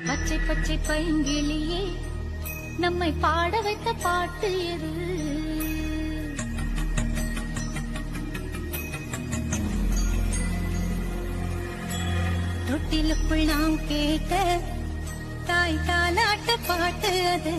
பச்சை பச்சை பைங்கிளியே நம்மை பாட வைத்த பாட்டு எது? தொட்டிலுக்குள் நாம் கேட்ட தாய் தாலாட்ட பாட்டு அது.